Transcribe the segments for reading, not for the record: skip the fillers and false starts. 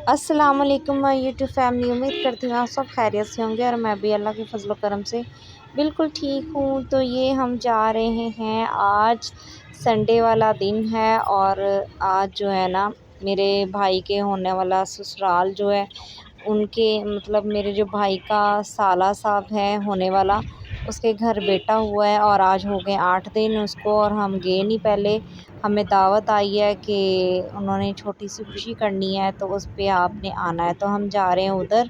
अस्सलाम वालेकुम my YouTube family. उम्मीद करती हूँ आप सब खैरियत से होंगे और मैं भी अल्लाह के फजल करम से बिल्कुल ठीक हूँ। तो ये हम जा रहे हैं, आज संडे वाला दिन है और आज जो है ना मेरे भाई के होने वाला ससुराल जो है उनके मतलब मेरे जो भाई का साला साहब है होने वाला, उसके घर बेटा हुआ है और आज हो गए 8 दिन उसको और हम गए नहीं पहले। हमें दावत आई है कि उन्होंने छोटी सी खुशी करनी है तो उस पे आपने आना है, तो हम जा रहे हैं उधर।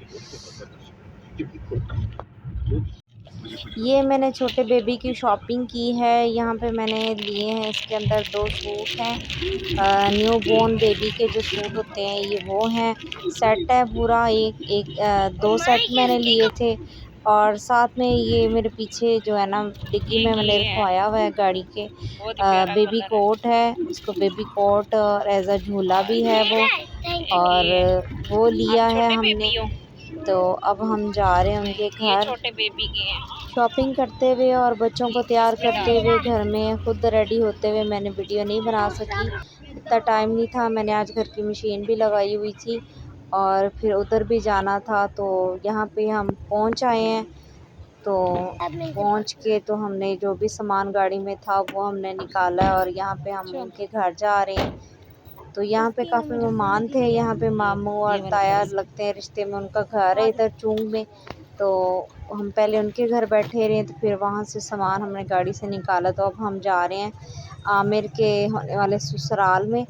ये मैंने छोटे बेबी की शॉपिंग की है। यहाँ पे मैंने लिए हैं, इसके अंदर 2 सूट हैं, न्यू बॉर्न बेबी के जो सूट होते हैं ये वो हैं। सेट है पूरा, दो सेट मैंने लिए थे और साथ में ये मेरे पीछे जो है ना डिग्गी में मैंने रखवाया हुआ है गाड़ी के। बेबी कोट है, इसको बेबी कोट और एज अ झूला भी है वो, और वो लिया है हमने। तो अब हम जा रहे हैं उनके घर छोटे बेबी के हैं। शॉपिंग करते हुए और बच्चों को तैयार करते हुए, घर में खुद रेडी होते हुए। मैंने वीडियो नहीं बना सकी, इतना टाइम नहीं था। मैंने आज घर की मशीन भी लगाई हुई थी और फिर उधर भी जाना था। तो यहाँ पे हम पहुँच आए हैं। तो पहुँच के तो हमने जो भी सामान गाड़ी में था वो हमने निकाला और यहाँ पे हम उनके घर जा रहे हैं। तो यहाँ पे काफ़ी मेहमान थे, यहाँ पे मामू और ताया लगते हैं रिश्ते में, उनका घर है इधर चुंग में। तो हम पहले उनके घर बैठे रहे, तो फिर वहाँ से सामान हमने गाड़ी से निकाला। तो अब हम जा रहे हैं आमिर के होने वाले ससुराल में,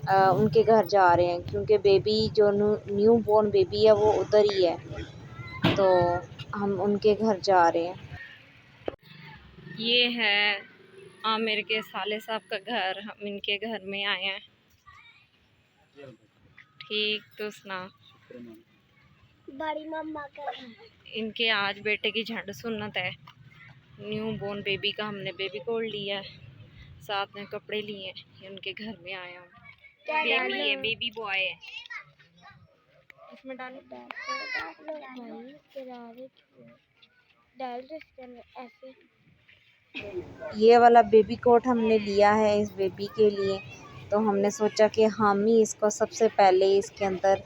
उनके घर जा रहे हैं क्योंकि बेबी जो न्यू बॉर्न बेबी है वो उधर ही है। तो हम उनके घर जा रहे हैं। ये है आमिर के साले साहब का घर, हम इनके घर में आए हैं। ठीक, तो सुना बड़ी मम्मा का इनके आज बेटे की झंड सुन्नत है। न्यू बोर्न बेबी का हमने बेबी कोड लिया है, साथ में कपड़े लिए हैं। ये उनके घर में आया हूँ। बेबी है, बेबी बॉय है। इसमें डाल ऐसे। ये वाला बेबी कोट हमने लिया है इस बेबी के लिए। तो हमने सोचा कि हम ही इसको सबसे पहले इसके अंदर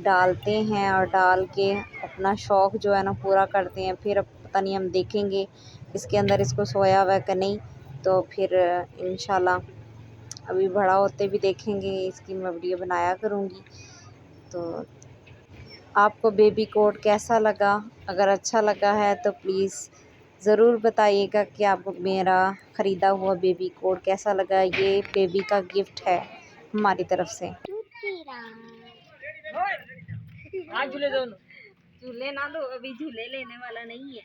डालते हैं और डाल के अपना शौक़ जो है ना पूरा करते हैं। फिर अब पता नहीं, हम देखेंगे इसके अंदर इसको सोया हुआ है कि नहीं। तो फिर इंशाल्लाह अभी बड़ा होते भी देखेंगे, इसकी मैं वीडियो बनाया करूँगी। तो आपको बेबी कोट कैसा लगा? अगर अच्छा लगा है तो प्लीज़ ज़रूर बताइएगा कि आपको मेरा ख़रीदा हुआ बेबी कोट कैसा लगा। ये बेबी का गिफ्ट है हमारी तरफ से। झूले ना लो, अभी झूले लेने वाला नहीं है।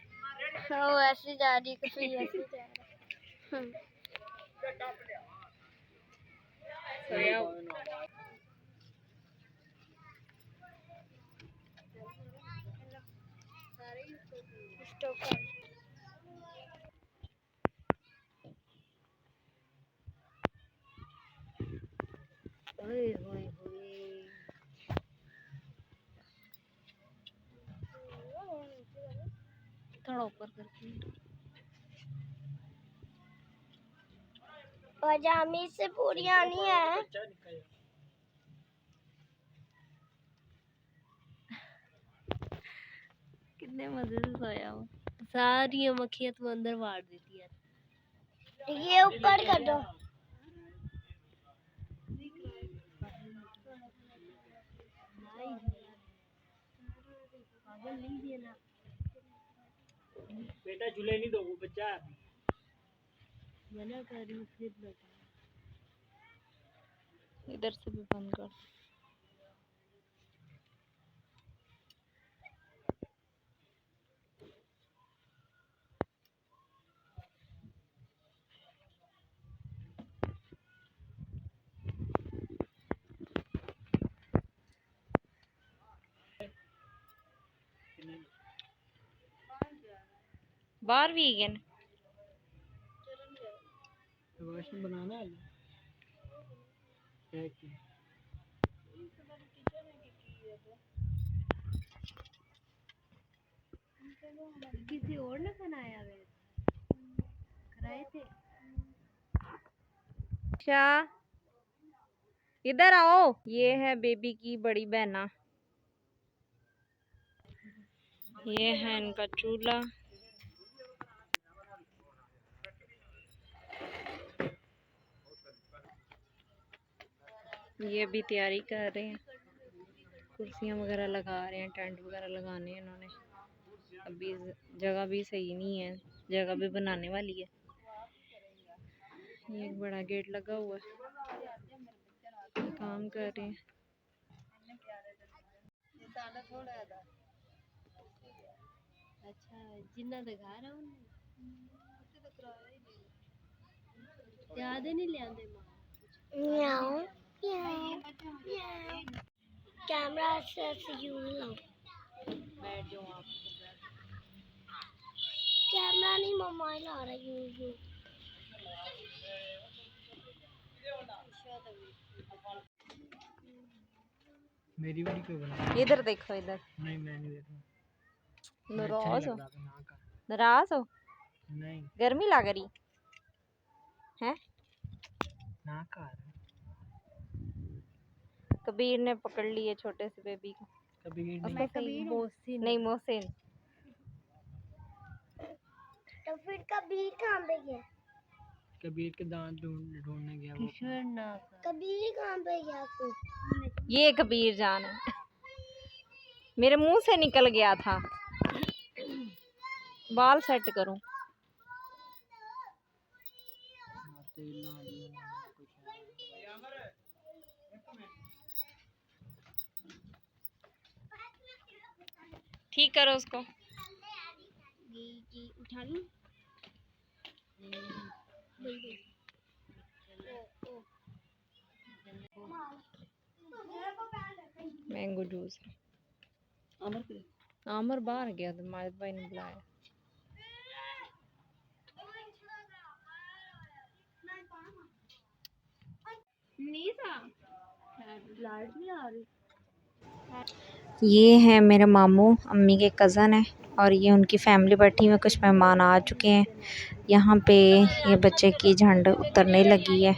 वो ऐसे जा रही ऐसे जा थोड़ा ऊपर करके पजामी से पूरी आनी है। कितने मजे से सोया हो। सारी मक्खियाँ तो अंदर मार देती है। ये ऊपर कर दो। बेटा झूले नहीं दो, वो बच्चा मना कर रही हूँ, फिर बैठा इधर से भी बंद कर। बाहर वीगन बनाना है। किसी और ने बनाया हुआ कराए थे। अच्छा इधर आओ। ये है बेबी की बड़ी बहना, ये है इनका चूल्हा। ये भी तैयारी कर रहे हैं, कुर्सियाँ वगैरह लगा रहे हैं, टेंट वगैरह लगाने हैं इन्होंने। अभी जगह भी सही नहीं है, जगह भी बनाने वाली है। ये एक बड़ा गेट लगा हुआ है, काम कर रहे हैं। अच्छा जिन्ना दिखा रहा हूँ याद ही नहीं लियांदे कैमरा से यूज लो बैठ जाओ आप कैमरा नहीं मोबाइल आ रहा यूज मेरी वीडियो क्यों बना? इधर देखो, इधर। नहीं मैं नहीं देखूंगा। नाराज हो? ना कर। नाराज हो? नहीं गर्मी लग रही है? ना कर। कबीर ने पकड़ लिए छोटे से बेबी को। कबीर उसको नहीं, सही मोहसिन नहीं, मोहसिन। तो फिर कबीर कहाँ पे गया? कबीर के दांत ढूंढने गया वो। कबीर कहाँ पे गया फिर? ये कबीर जान है, मेरे मुंह से निकल गया था। बाल सेट करूं? ठीक करो उसको। उठा लूं? Mango juice. आमर बाहर गया तो माजिद भाई ने बुलाया। ये है मेरे मामू, अम्मी के कज़न है, और ये उनकी फैमिली बैठी हुई है। कुछ मेहमान आ चुके हैं यहाँ पे। ये बच्चे की झंड उतरने लगी है।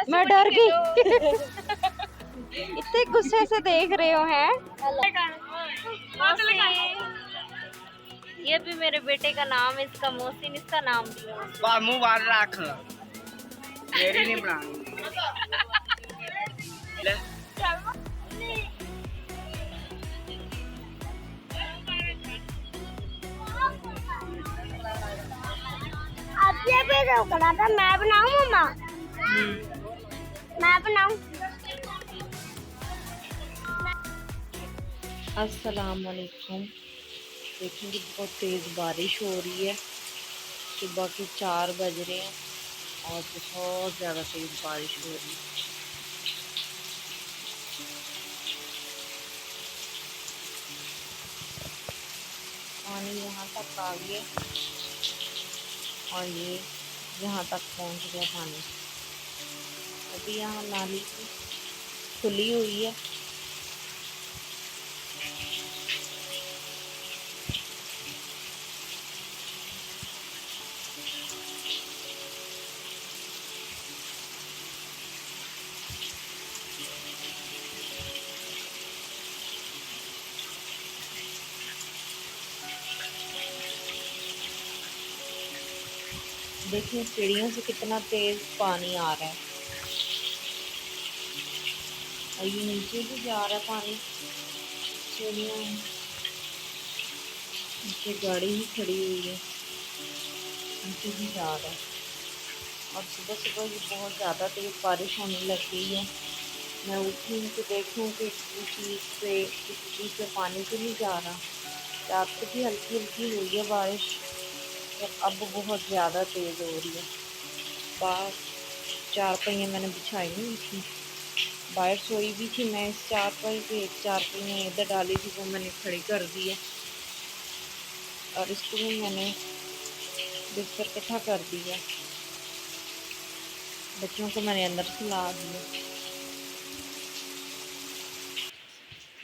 मैं डर गई। इतने गुस्से से देख रहे हो हैं। ये भी मेरे बेटे का नाम है, इसका मोहसिन, इसका नाम भी मुंह बाहर रख, मेरी नहीं बनानी। अब ये भी रोकना था, मैं बनाऊं मम्मा, मैं बनाऊं। अस्सलाम वालेकुम। देखेंगे बहुत तेज़ बारिश हो रही है, सुबह के 4 बज रहे हैं और बहुत ज़्यादा तेज़ बारिश हो रही है। पानी यहाँ तक आ गया और ये यहाँ तक पहुँच गया पानी। अभी यहाँ नाली खुली हुई है। देखिए सीढ़ियों से कितना तेज पानी आ रहा है और ये नीचे भी जा रहा है पानी। सीढ़ियों नीचे गाड़ी ही खड़ी हुई है, नीचे भी जा रहा है। और सुबह सुबह ये बहुत ज़्यादा तेज बारिश होने लग गई है। मैं उठी तो देखूँ कि किसी चीज़ से पानी तो नहीं जा रहा। रात को भी हल्की हल्की हुई है बारिश, अब बहुत ज़्यादा तेज़ हो रही है। बाहर चारपाइयाँ मैंने बिछाई हुई थी, बाहर सोई भी थी मैं इस चारपाई पे, एक चारपाई इधर डाली थी वो मैंने खड़ी कर दी है और इसको भी मैंने बिस्तर इकट्ठा कर दिया। बच्चों को मैंने अंदर सुला दिया,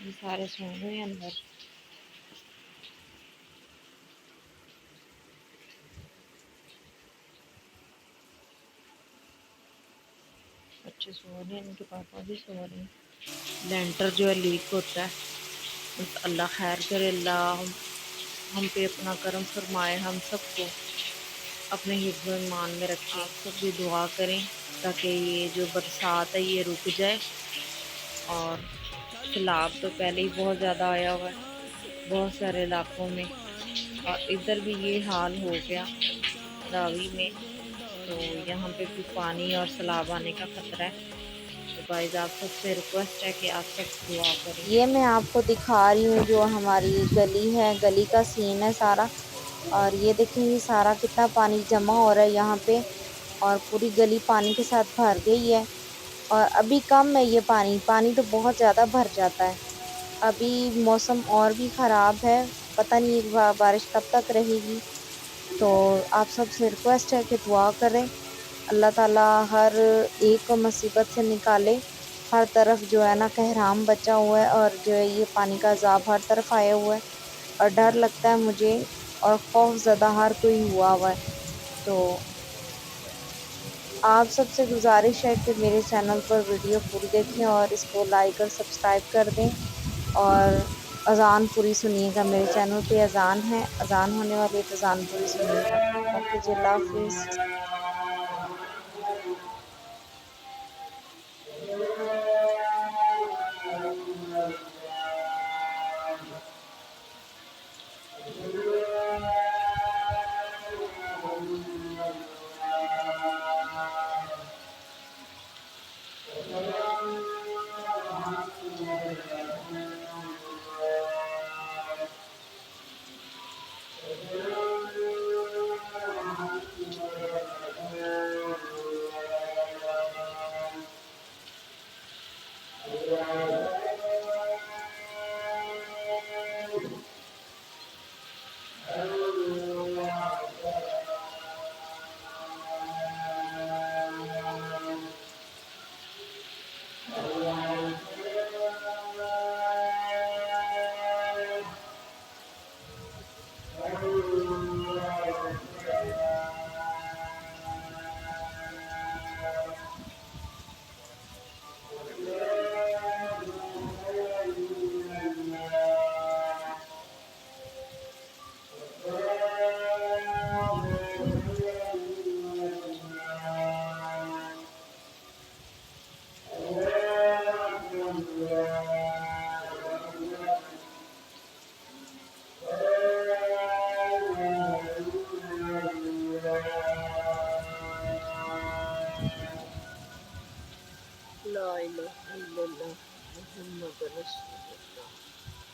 ये सारे सो गए अंदर। बच्चे सो रहे हैं, इनके पापा भी सो रहे हैं। लेंटर जो है लीक होता है, बस अल्लाह खैर करे, अल्लाह हम पे अपना करम फरमाए, हम सबको अपने हिफ्ज़ व ईमान में रखें। आप सब भी दुआ करें ताकि ये जो बरसात है ये रुक जाए। और सैलाब तो पहले ही बहुत ज़्यादा आया हुआ है बहुत सारे इलाकों में, और इधर भी ये हाल हो गया रावी में, तो यहाँ पे भी पानी और सैलाब आने का ख़तरा है। तो गाइस आप सबसे रिक्वेस्ट है कि आप सब दुआ करें। ये मैं आपको दिखा रही हूँ जो हमारी गली है, गली का सीन है सारा। और ये देखें ये सारा कितना पानी जमा हो रहा है यहाँ पे, और पूरी गली पानी के साथ भर गई है। और अभी कम है ये पानी तो बहुत ज़्यादा भर जाता है। अभी मौसम और भी ख़राब है, पता नहीं बारिश कब तक रहेगी। तो आप सबसे रिक्वेस्ट है कि दुआ करें, अल्लाह ताला हर एक मुसीबत से निकाले। हर तरफ जो है ना कहराम बचा हुआ है और जो है ये पानी का अज़ाब हर तरफ आया हुआ है और डर लगता है मुझे और खौफ ज़दा हर कोई हुआ हुआ है। तो आप सबसे गुजारिश है कि मेरे चैनल पर वीडियो पूरी देखें और इसको लाइक और सब्सक्राइब कर दें और अज़ान पूरी सुनिएगा। मेरे चैनल पे अज़ान है, अज़ान होने वाली है तो अज़ान पूरी सुनिएगा। ओके जी, अल्लाह हाफ़िज़।